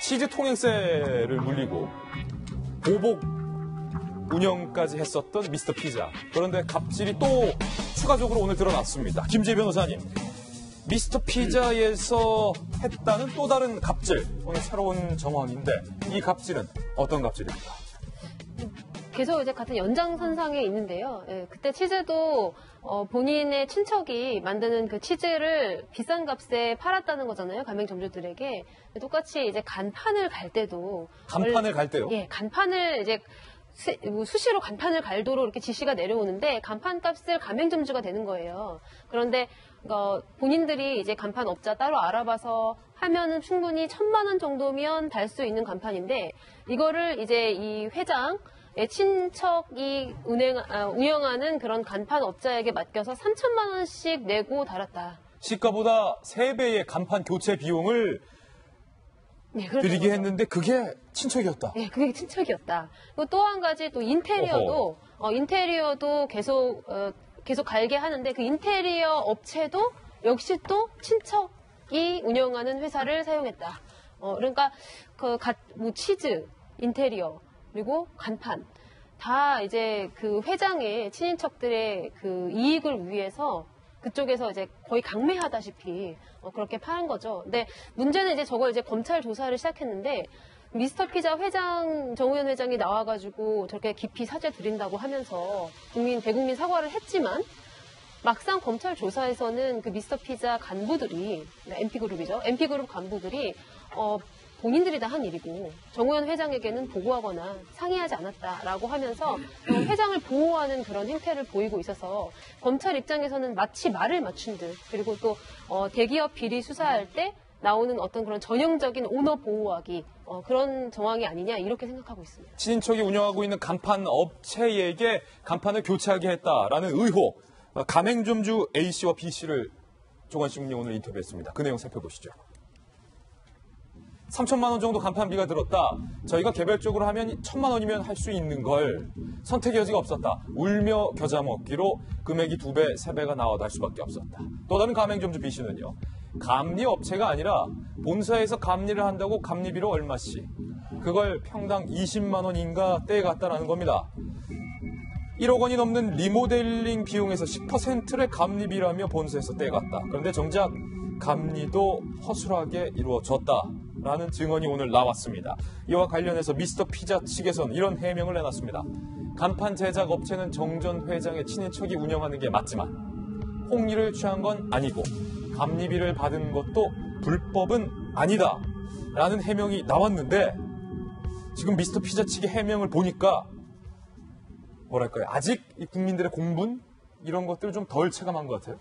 치즈 통행세를 물리고 보복 운영까지 했었던 미스터 피자. 그런데 갑질이 또 추가적으로 오늘 드러났습니다. 김재희 변호사님, 미스터 피자에서 했다는 또 다른 갑질, 오늘 새로운 정황인데 이 갑질은 어떤 갑질입니까? 계속 이제 같은 연장선상에 있는데요. 예, 그때 치즈도 본인의 친척이 만드는 그 치즈를 비싼 값에 팔았다는 거잖아요. 가맹점주들에게. 똑같이 이제 간판을 갈 때도. 간판을 갈 때요? 예, 간판을 이제 수시로 간판을 갈도록 이렇게 지시가 내려오는데 간판 값을 가맹점주가 되는 거예요. 그런데 본인들이 이제 간판 업자 따로 알아봐서 하면은 충분히 1,000만 원 정도면 달 수 있는 간판인데 이거를 이제 이 회장 친척이 운영하는 그런 간판 업자에게 맡겨서 3,000만 원씩 내고 달았다. 시가보다 3배의 간판 교체 비용을 드리게 했는데 그게 친척이었다. 네, 그게 친척이었다. 그리고 또 한 가지 또 인테리어도 계속 갈게 하는데 그 인테리어 업체도 역시 또 친척이 운영하는 회사를 사용했다. 그러니까 뭐 치즈, 인테리어 그리고 간판 다 이제 그 회장의 친인척들의 그 이익을 위해서 그쪽에서 이제 거의 강매하다시피 그렇게 파는 거죠. 근데 문제는 이제 저걸 이제 검찰 조사를 시작했는데 미스터 피자 회장 정우현 회장이 나와가지고 저렇게 깊이 사죄 드린다고 하면서 대국민 사과를 했지만 막상 검찰 조사에서는 그 미스터 피자 간부들이 MP그룹이죠. MP그룹 간부들이 본인들이 다 한 일이고 정우현 회장에게는 보고하거나 상의하지 않았다라고 하면서 회장을 보호하는 그런 행태를 보이고 있어서 검찰 입장에서는 마치 말을 맞춘 듯 그리고 또 대기업 비리 수사할 때 나오는 어떤 그런 전형적인 오너 보호하기 그런 정황이 아니냐 이렇게 생각하고 있습니다. 친인척이 운영하고 있는 간판 업체에게 간판을 교체하게 했다라는 의혹. 가맹점주 A씨와 B씨를 조관식이 오늘 인터뷰했습니다. 그 내용 살펴보시죠. 3,000만 원 정도 간판비가 들었다. 저희가 개별적으로 하면 1,000만 원이면 할 수 있는 걸 선택의 여지가 없었다. 울며 겨자 먹기로 금액이 2배, 3배가 나와도 할 수밖에 없었다. 또 다른 가맹점주 B씨는요. 감리 업체가 아니라 본사에서 감리를 한다고 감리비로 얼마씩. 그걸 평당 20만 원인가 떼갔다라는 겁니다. 1억 원이 넘는 리모델링 비용에서 10%를 감리비라며 본사에서 떼갔다. 그런데 정작 감리도 허술하게 이루어졌다라는 증언이 오늘 나왔습니다. 이와 관련해서 미스터 피자 측에서는 이런 해명을 내놨습니다. 간판 제작 업체는 정전 회장의 친인척이 운영하는 게 맞지만 홍리를 취한 건 아니고 감리비를 받은 것도 불법은 아니다 라는 해명이 나왔는데 지금 미스터 피자 측의 해명을 보니까 뭐랄까요, 아직 이 국민들의 공분 이런 것들을 좀 덜 체감한 것 같아요.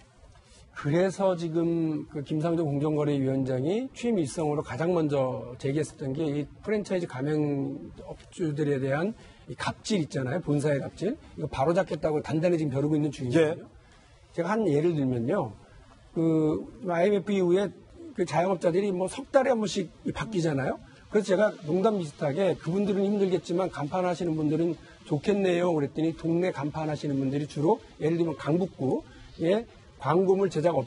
그래서 지금 그 김상조 공정거래위원장이 취임 일성으로 가장 먼저 제기했었던 게 이 프랜차이즈 가맹업주들에 대한 이 갑질 있잖아요. 본사의 갑질. 이거 바로잡겠다고 단단히 지금 벼르고 있는 중이거든요. 예. 제가 한 예를 들면요. 그 IMF 이후에 그 자영업자들이 뭐 석 달에 한 번씩 바뀌잖아요. 그래서 제가 농담 비슷하게 그분들은 힘들겠지만 간판하시는 분들은 좋겠네요. 그랬더니 동네 간판하시는 분들이 주로 예를 들면 강북구에 광고물 제작업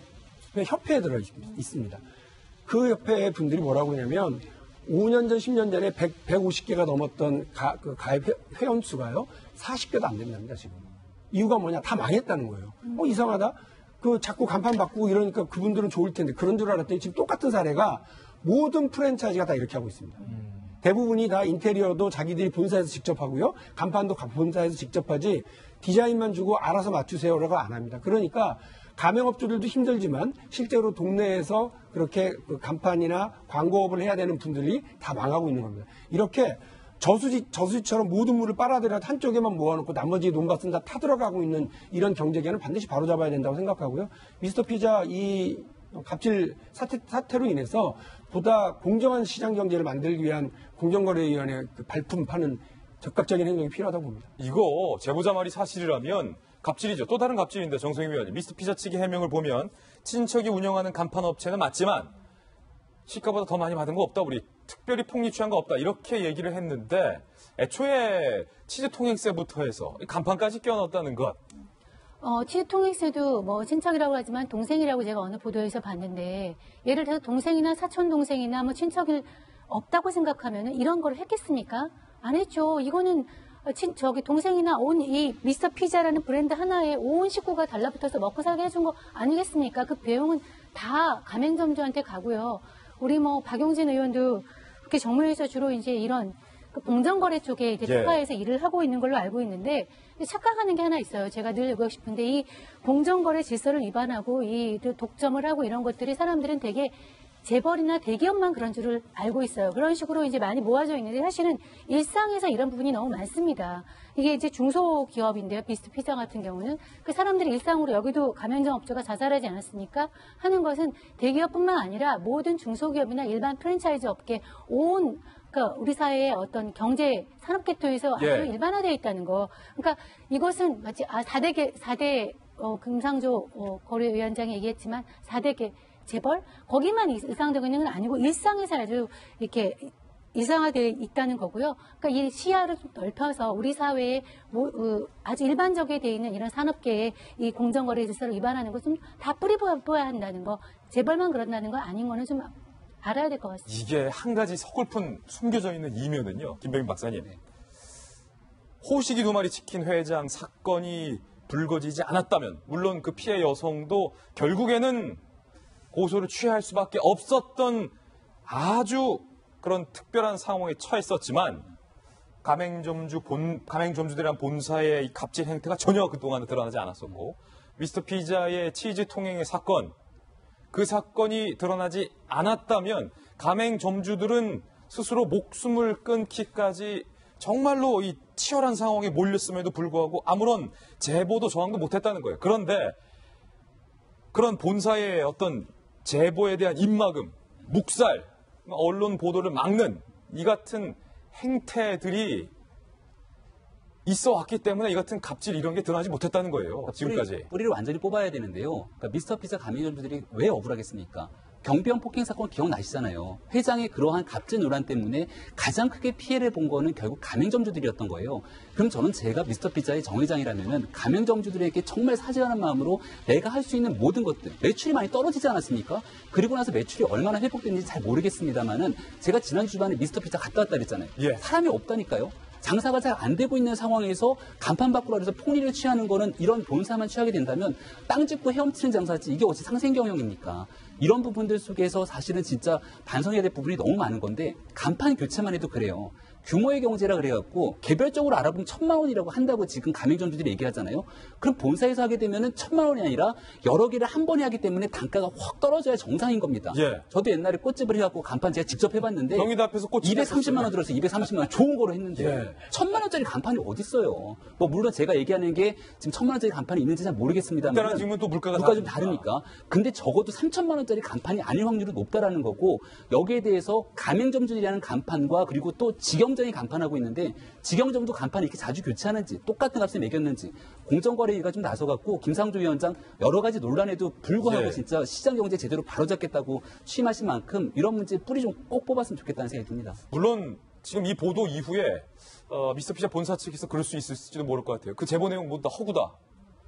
협회에 들어 있습니다. 그 협회 분들이 뭐라고 그러냐면 5년 전, 10년 전에 150개가 넘었던 그 가입 회원 수가요. 40개도 안 된답니다, 지금. 이유가 뭐냐? 다 망했다는 거예요. 이상하다. 그 자꾸 간판 바꾸고 이러니까 그분들은 좋을 텐데 그런 줄 알았더니 지금 똑같은 사례가 모든 프랜차이즈가 다 이렇게 하고 있습니다. 대부분이 다 인테리어도 자기들이 본사에서 직접 하고요. 간판도 본사에서 직접 하지 디자인만 주고 알아서 맞추세요라고 안 합니다. 그러니까 가맹업주들도 힘들지만 실제로 동네에서 그렇게 그 간판이나 광고업을 해야 되는 분들이 다 망하고 있는 겁니다. 이렇게 저수지처럼 모든 물을 빨아들여 한쪽에만 모아놓고 나머지 논밭은 다 타들어가고 있는 이런 경제계는 반드시 바로잡아야 된다고 생각하고요. 미스터 피자 이 갑질 사태로 인해서 보다 공정한 시장 경제를 만들기 위한 공정거래위원회 그 발품 파는 적극적인 행동이 필요하다고 봅니다. 이거 제보자 말이 사실이라면 갑질이죠. 또 다른 갑질인데 정성희 위원님. 미스터 피자 측의 해명을 보면 친척이 운영하는 간판 업체는 맞지만 시가보다 더 많이 받은 거 없다. 우리 특별히 폭리 취한 거 없다. 이렇게 얘기를 했는데 애초에 치즈 통행세부터 해서 간판까지 껴넣었다는 것. 치즈 통행세도 뭐 친척이라고 하지만 동생이라고 제가 어느 보도에서 봤는데 예를 들어서 동생이나 사촌 동생이나 뭐 친척을 없다고 생각하면 이런 걸 했겠습니까? 안 했죠. 이거는 저기 동생이나 온 이 미스터 피자라는 브랜드 하나에 온 식구가 달라붙어서 먹고 살게 해준 거 아니겠습니까? 그 비용은 다 가맹점주한테 가고요. 우리 뭐 박용진 의원도 그렇게 정무에서 주로 이제 이런 그 공정거래 쪽에 이제 특화해서 일을 하고 있는 걸로 알고 있는데 착각하는 게 하나 있어요. 제가 늘 얘기하고 싶은데 이 공정거래 질서를 위반하고 이 독점을 하고 이런 것들이 사람들은 되게 재벌이나 대기업만 그런 줄을 알고 있어요. 그런 식으로 이제 많이 모아져 있는데 사실은 일상에서 이런 부분이 너무 많습니다. 이게 이제 중소기업인데요. 미스터 피자 같은 경우는 그 사람들이 일상으로 여기도 가맹점 업주가 자살하지 않았습니까? 하는 것은 대기업뿐만 아니라 모든 중소기업이나 일반 프랜차이즈 업계 그러니까 우리 사회의 어떤 경제 산업 계통에서 아주 일반화되어 있다는 거. 그러니까 이것은 마치 4대 금상조 거래위원장이 얘기했지만 4대 재벌 거기만 일상적인 건 아니고 일상에서 아주 이렇게 일상화되어 있다는 거고요. 그러니까 이 시야를 좀 넓혀서 우리 사회에 아주 일반적에 되어 있는 이런 산업계의 이 공정거래 질서를 위반하는 것은 다 뿌리 뽑아야 한다는 거. 재벌만 그런다는 거 아닌 거는 좀 알아야 될 것 같습니다. 이게 한 가지 서글픈 숨겨져 있는 이면은요. 김병민 박사님. 호식이 2마리 치킨 회장 사건이 불거지지 않았다면 물론 그 피해 여성도 결국에는 고소를 취할 수밖에 없었던 아주 그런 특별한 상황에 처했었지만 가맹점주들이란 본사의 이 갑질 행태가 전혀 그동안은 드러나지 않았었고 미스터 피자의 치즈 통행의 사건 그 사건이 드러나지 않았다면 가맹점주들은 스스로 목숨을 끊기까지 정말로 이 치열한 상황에 몰렸음에도 불구하고 아무런 제보도 저항도 못했다는 거예요. 그런데 그런 본사의 어떤 제보에 대한 입막음, 묵살, 언론 보도를 막는 이 같은 행태들이 있어 왔기 때문에 이 같은 갑질 이런 게 드러나지 못했다는 거예요. 지금까지. 뿌리를 완전히 뽑아야 되는데요. 그러니까 미스터 피자 가맹점주들이 왜 억울하겠습니까? 경비원 폭행 사건 기억나시잖아요. 회장의 그러한 갑질 논란 때문에 가장 크게 피해를 본 거는 결국 가맹점주들이었던 거예요. 그럼 저는 제가 미스터 피자의 정 회장이라면은 가맹점주들에게 정말 사죄하는 마음으로 내가 할 수 있는 모든 것들, 매출이 많이 떨어지지 않았습니까? 그리고 나서 매출이 얼마나 회복됐는지 잘 모르겠습니다만은 제가 지난 주간에 미스터 피자 갔다 왔다 그랬잖아요. 사람이 없다니까요. 장사가 잘 안 되고 있는 상황에서 간판 바꾸라 해서 폭리를 취하는 거는 이런 본사만 취하게 된다면 땅 짚고 헤엄치는 장사지 이게 어찌 상생 경영입니까? 이런 부분들 속에서 사실은 진짜 반성해야 될 부분이 너무 많은 건데 간판 교체만 해도 그래요. 규모의 경제라 그래갖고 개별적으로 알아보면 1,000만 원이라고 한다고 지금 가맹점주들이 얘기하잖아요. 그럼 본사에서 하게 되면은 1,000만 원이 아니라 여러 개를 한 번에 하기 때문에 단가가 확 떨어져야 정상인 겁니다. 저도 옛날에 꽃집을 해갖고 간판 제가 직접 해봤는데 경기도 앞에서 꽃집 230만 원 들어서 230만 원 좋은 거로 했는데 1,000만 원짜리 간판이 어디 있어요? 뭐 물론 제가 얘기하는 게 지금 1,000만 원짜리 간판이 있는지 잘 모르겠습니다만 그때랑 지금은 또 물가가 좀 다르니까. 근데 적어도 3,000만 원짜리 간판이 아닐 확률이 높다라는 거고 여기에 대해서 가맹점주들이라는 간판과 그리고 또 직영점이 간판하고 있는데 직영점도 간판을 이렇게 자주 교체하는지 똑같은 값에 매겼는지 공정거래위가 좀 나서갖고 김상조 위원장 여러 가지 논란에도 불구하고 진짜 시장경제 제대로 바로잡겠다고 취임하신 만큼 이런 문제 뿌리 좀 꼭 뽑았으면 좋겠다는 생각이 듭니다. 물론 지금 이 보도 이후에 미스터 피자 본사 측에서 그럴 수 있을지도 모를 것 같아요. 그 제보 내용 모두 다 허구다.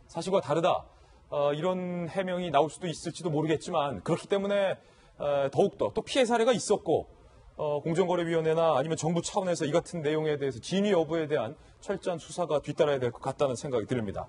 사실과 다르다. 이런 해명이 나올 수도 있을지도 모르겠지만 그렇기 때문에 더욱더 또 피해 사례가 있었고 공정거래위원회나 아니면 정부 차원에서 이 같은 내용에 대해서 진위 여부에 대한 철저한 수사가 뒤따라야 될 것 같다는 생각이 듭니다.